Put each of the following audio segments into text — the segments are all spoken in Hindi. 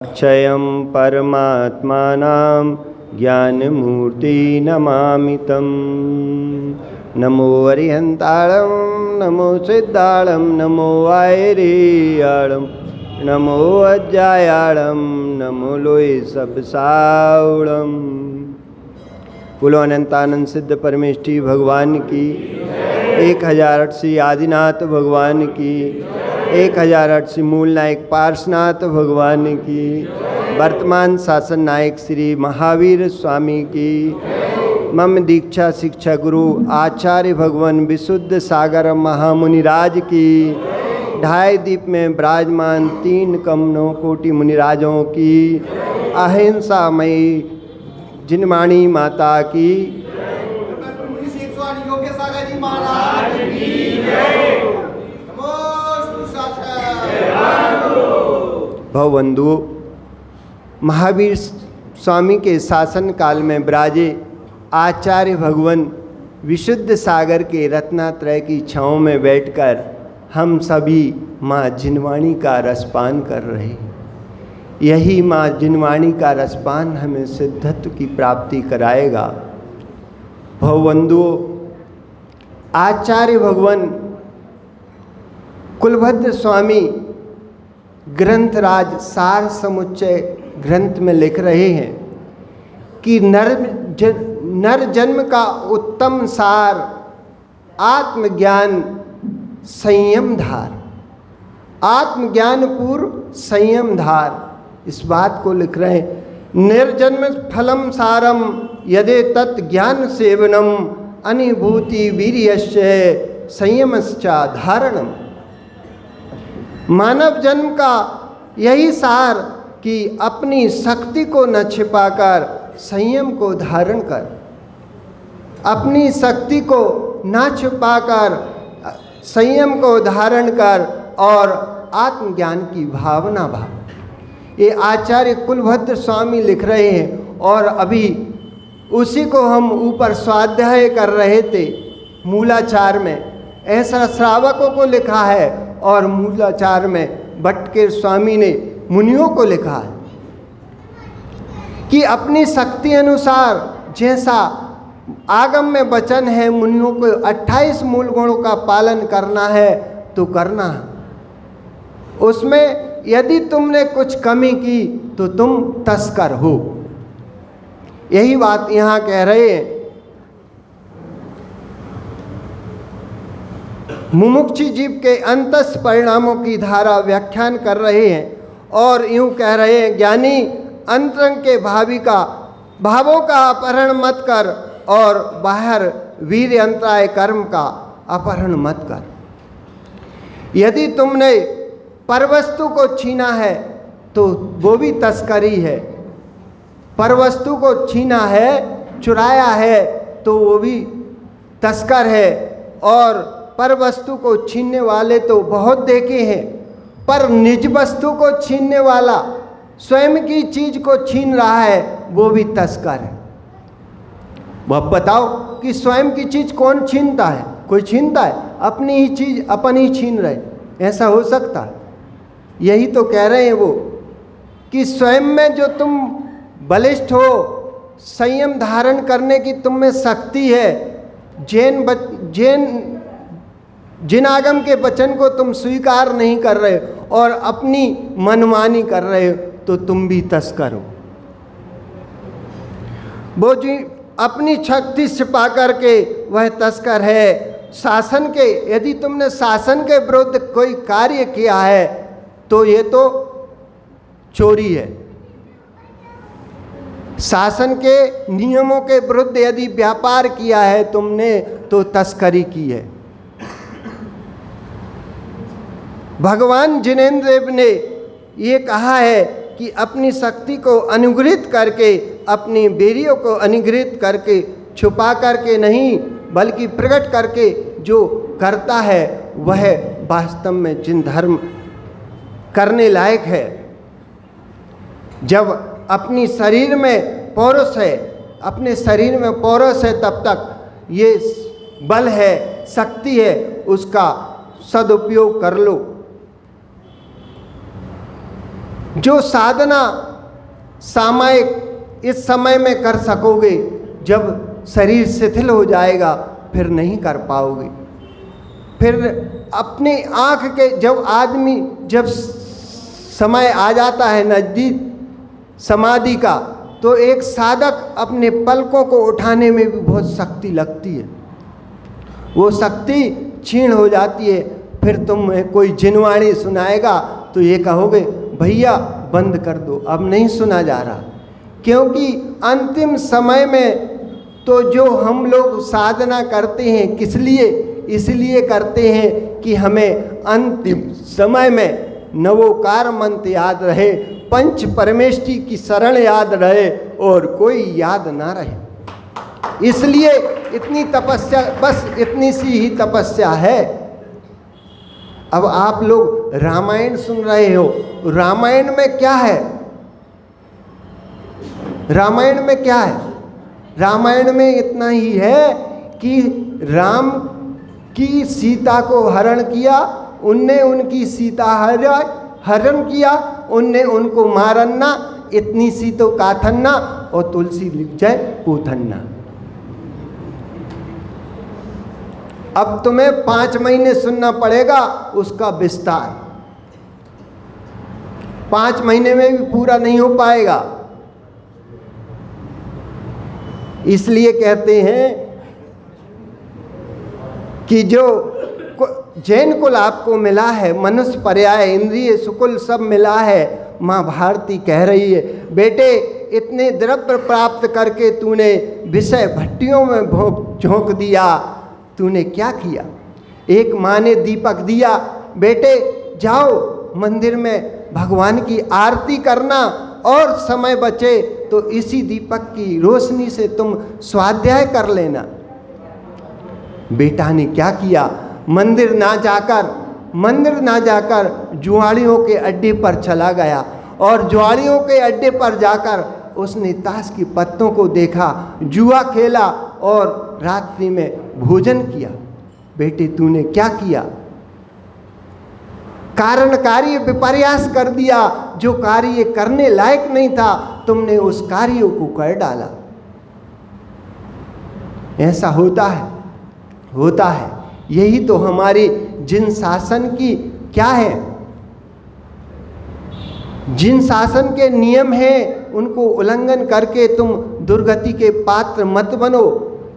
अक्षयं परमात्मानं ज्ञानमूर्ति नमामि तं। नमो अरिहन्ताळं नमो सिद्धाळं नमो वायरियाळं नमो अज्जायाळं नमो लोय सब सावळं। बोलो अनंतानंद सिद्ध परमेष्ठी भगवान की 1008 श्री आदिनाथ भगवान की 1008 श्री मूल नायक पार्श्वनाथ भगवान की वर्तमान शासन नायक श्री महावीर स्वामी की मम दीक्षा शिक्षा गुरु आचार्य भगवान विशुद्ध सागर महामुनिराज की ढाई दीप में विराजमान 3 कमनों कोटि मुनिराजों की अहिंसामयी जिनवाणी माता की भवबंधु महावीर स्वामी के शासन काल में विराजे आचार्य भगवान विशुद्ध सागर के रत्नात्रय की छाँव में बैठकर हम सभी माँ जिनवाणी का रसपान कर रहे हैं। यही माँ जिनवाणी का रसपान हमें सिद्धत्व की प्राप्ति कराएगा। भवबंधु आचार्य भगवान कुलभद्र स्वामी ग्रंथराज सार समुच्चय ग्रंथ में लिख रहे हैं कि नर जन्म का उत्तम सार आत्मज्ञान संयम धार, आत्मज्ञान पूर्व संयम धार। इस बात को लिख रहे हैं। निर्जन्म फलम सारम यदे तत् ज्ञान सेवनम अनुभूति वीर्यस्य संयमश्चा धारणम। मानव जन्म का यही सार कि अपनी शक्ति को न छिपाकर संयम को धारण कर, अपनी शक्ति को न छिपाकर संयम को धारण कर और आत्मज्ञान की भावना भाव। ये आचार्य कुलभद्र स्वामी लिख रहे हैं और अभी उसी को हम ऊपर स्वाध्याय कर रहे थे मूलाचार में। ऐसा श्रावकों को लिखा है और मूलाचार में भट्ट के स्वामी ने मुनियों को लिखा है कि अपनी शक्ति अनुसार जैसा आगम में वचन है मुनियों को 28 मूल गुणों का पालन करना है तो करना है। उसमें यदि तुमने कुछ कमी की तो तुम तस्कर हो। यही बात यहाँ कह रहे हैं। मुमुक्षु जीव के अंतस परिणामों की धारा व्याख्यान कर रहे हैं और यूँ कह रहे हैं, ज्ञानी अंतरंग के भावों का अपहरण मत कर और बाहर वीर अंतराय कर्म का अपहरण मत कर। यदि तुमने परवस्तु को छीना है तो वो भी तस्करी है। परवस्तु को छीना है, चुराया है तो वो भी तस्कर है। और पर वस्तु को छीनने वाले तो बहुत देखे हैं, पर निज वस्तु को छीनने वाला स्वयं की चीज को छीन रहा है वो भी तस्कर है। वह बताओ कि स्वयं की चीज कौन छीनता है? कोई छीनता है? अपनी ही चीज अपन ही छीन रहे। ऐसा हो सकता है? यही तो कह रहे हैं वो कि स्वयं में जो तुम बलिष्ठ हो, संयम धारण करने की तुम में शक्ति है, जिन आगम के वचन को तुम स्वीकार नहीं कर रहे और अपनी मनमानी कर रहे हो तो तुम भी तस्कर हो। वो जी अपनी शक्ति छिपा करके वह तस्कर है। शासन के यदि तुमने शासन के विरुद्ध कोई कार्य किया है तो ये तो चोरी है। शासन के नियमों के विरुद्ध यदि व्यापार किया है तुमने तो तस्करी की है। भगवान जिनेंद्र देव ने ये कहा है कि अपनी शक्ति को अनुग्रहित करके, अपनी वीर्यों को अनुग्रहित करके, छुपा करके नहीं बल्कि प्रकट करके जो करता है वह वास्तव में जिन धर्म करने लायक है। जब अपनी शरीर में पौरुष है, अपने शरीर में पौरुष है तब तक ये बल है, शक्ति है, उसका सदुपयोग कर लो। जो साधना सामयिक इस समय में कर सकोगे, जब शरीर शिथिल हो जाएगा फिर नहीं कर पाओगे। फिर अपनी आँख के जब समय आ जाता है नज़दीक समाधि का, तो एक साधक अपने पलकों को उठाने में भी बहुत शक्ति लगती है, वो शक्ति क्षीण हो जाती है। फिर तुम्हें कोई जिनवाणी सुनाएगा तो ये कहोगे भैया बंद कर दो, अब नहीं सुना जा रहा। क्योंकि अंतिम समय में तो जो हम लोग साधना करते हैं किस लिए, इसलिए करते हैं कि हमें अंतिम समय में नवोकार मंत्र याद रहे, पंच परमेष्टि की शरण याद रहे और कोई याद ना रहे। इसलिए इतनी तपस्या, बस इतनी सी ही तपस्या है। अब आप लोग रामायण सुन रहे हो, रामायण में क्या है? रामायण में क्या है? रामायण में इतना ही है कि राम की सीता को हरण किया, उनने उनकी सीता हरण किया, उनने उनको मारन्ना, इतनी सी तो काथन्ना और तुलसी लिख जाए पूथन्ना। अब तुम्हें 5 महीने सुनना पड़ेगा उसका विस्तार, 5 महीने में भी पूरा नहीं हो पाएगा। इसलिए कहते हैं कि जो जैन कुल आपको मिला है, मनुष्य पर्याय इंद्रिय सुकुल सब मिला है। माँ भारती कह रही है, बेटे इतने द्रव्य प्राप्त करके तूने विषय भट्टियों में झोंक दिया, तूने क्या किया? एक माँ ने दीपक दिया, बेटे जाओ मंदिर में भगवान की आरती करना, और समय बचे तो इसी दीपक की रोशनी से तुम स्वाध्याय कर लेना। बेटा ने क्या किया? मंदिर ना जाकर जुआड़ियों के अड्डे पर चला गया, और जुआड़ियों के अड्डे पर जाकर उसने ताश की पत्तों को देखा, जुआ खेला और रात्रि में भोजन किया। बेटे तूने क्या किया? कारण कार्य विपर्यास कर दिया, जो कार्य करने लायक नहीं था तुमने उस कार्य को कर डाला। ऐसा होता है। यही तो हमारी जिन शासन की क्या है, जिन शासन के नियम हैं उनको उल्लंघन करके तुम दुर्गति के पात्र मत बनो।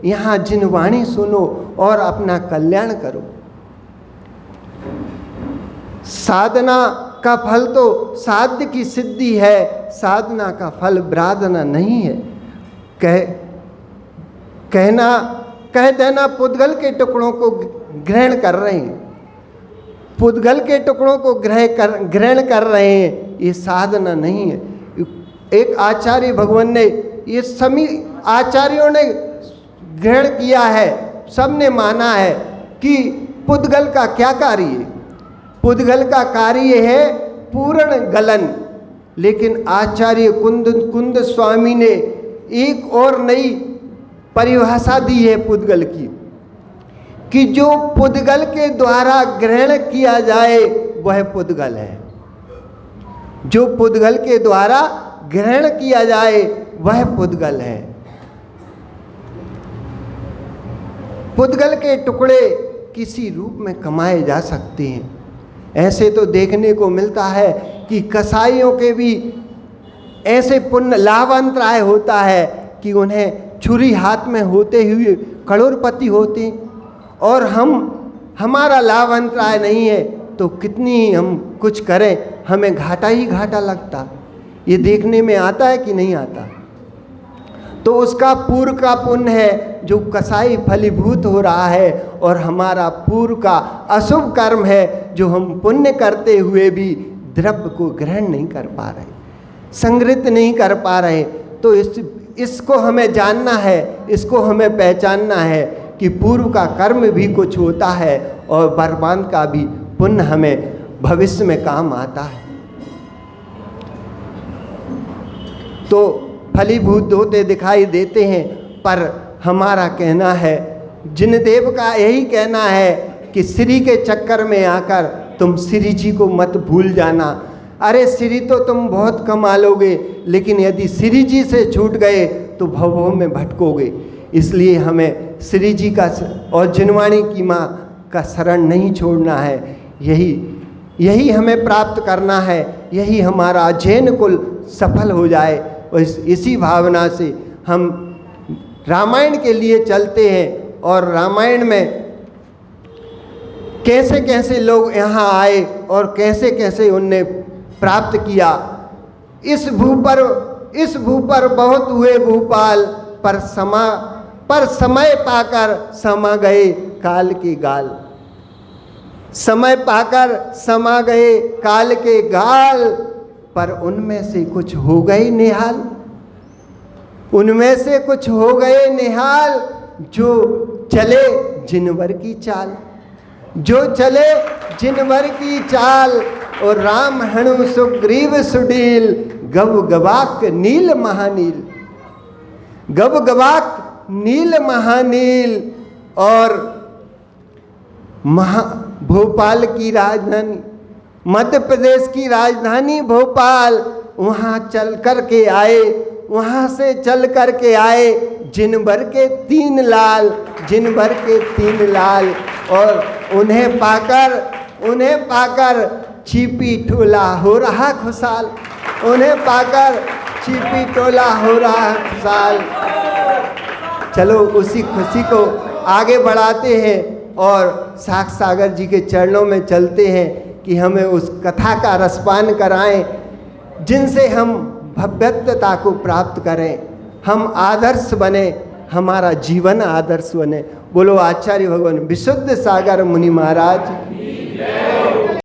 यहाँ जिन वाणी सुनो और अपना कल्याण करो। साधना का फल तो साध्य की सिद्धि है, साधना का फल प्रार्थना नहीं है। कह देना पुद्गल के टुकड़ों को ग्रहण कर रहे हैं, पुद्गल के टुकड़ों को ग्रहण कर रहे हैं, ये साधना नहीं है। एक आचार्य भगवान ने, ये सभी आचार्यों ने ग्रहण किया है, सबने माना है कि पुद्गल का क्या कार्य है? पुद्गल का कार्य है पूर्ण गलन। लेकिन आचार्य कुंद स्वामी ने एक और नई परिभाषा दी है पुद्गल की, कि जो पुद्गल के द्वारा ग्रहण किया जाए वह पुद्गल है। जो पुद्गल के द्वारा ग्रहण किया जाए वह पुद्गल है। पुद्गल के टुकड़े किसी रूप में कमाए जा सकते हैं। ऐसे तो देखने को मिलता है कि कसाईयों के भी ऐसे पुण्य लाभांतराय होता है कि उन्हें छुरी हाथ में होते हुए करोड़पति होते, और हमारा लाभांतराय नहीं है तो कितनी ही हम कुछ करें हमें घाटा ही घाटा लगता। ये देखने में आता है कि नहीं आता? तो उसका पूर्व का पुण्य है जो कसाई फलीभूत हो रहा है, और हमारा पूर्व का अशुभ कर्म है जो हम पुण्य करते हुए भी द्रव्य को ग्रहण नहीं कर पा रहे, संग्रहित नहीं कर पा रहे। तो इसको हमें जानना है, इसको हमें पहचानना है कि पूर्व का कर्म भी कुछ होता है और वर्तमान का भी पुण्य हमें भविष्य में काम आता है। तो फलीभूत होते दिखाई देते हैं, पर हमारा कहना है, जिन देव का यही कहना है कि श्री के चक्कर में आकर तुम श्री जी को मत भूल जाना। अरे श्री तो तुम बहुत कमा लोगे, लेकिन यदि श्री जी से छूट गए तो भवों में भटकोगे। इसलिए हमें श्री जी का और जिनवाणी की माँ का शरण नहीं छोड़ना है। यही हमें प्राप्त करना है, यही हमारा जैन कुल सफल हो जाए। और इसी भावना से हम रामायण के लिए चलते हैं। और रामायण में कैसे कैसे लोग यहाँ आए और कैसे कैसे उनने प्राप्त किया। इस भू पर बहुत हुए भूपाल, पर समय पाकर समा गए काल के गाल। समय पाकर समा गए काल के गाल, पर उनमें से कुछ हो गए निहाल। उनमें से कुछ हो गए निहाल, जो चले जिनवर की चाल। जो चले जिनवर की चाल, और राम हणु सुग्रीव सुडील, गब गवाक नील महानील। गब गवाक नील महानील। और भोपाल की राजधानी, मध्य प्रदेश की राजधानी भोपाल, वहाँ चल कर के आए, वहाँ से चल कर के आए जिनवर के 3 लाल, जिनवर के 3 लाल। और उन्हें पाकर छिपी टोला हो रहा खुशहाल। उन्हें पाकर छिपी टोला हो रहा खुशहाल। चलो उसी खुशी को आगे बढ़ाते हैं और साक्ष सागर जी के चरणों में चलते हैं कि हमें उस कथा का रसपान कराएं, जिनसे हम भव्यता को प्राप्त करें, हम आदर्श बने, हमारा जीवन आदर्श बने। बोलो आचार्य भगवान विशुद्ध सागर मुनि महाराज।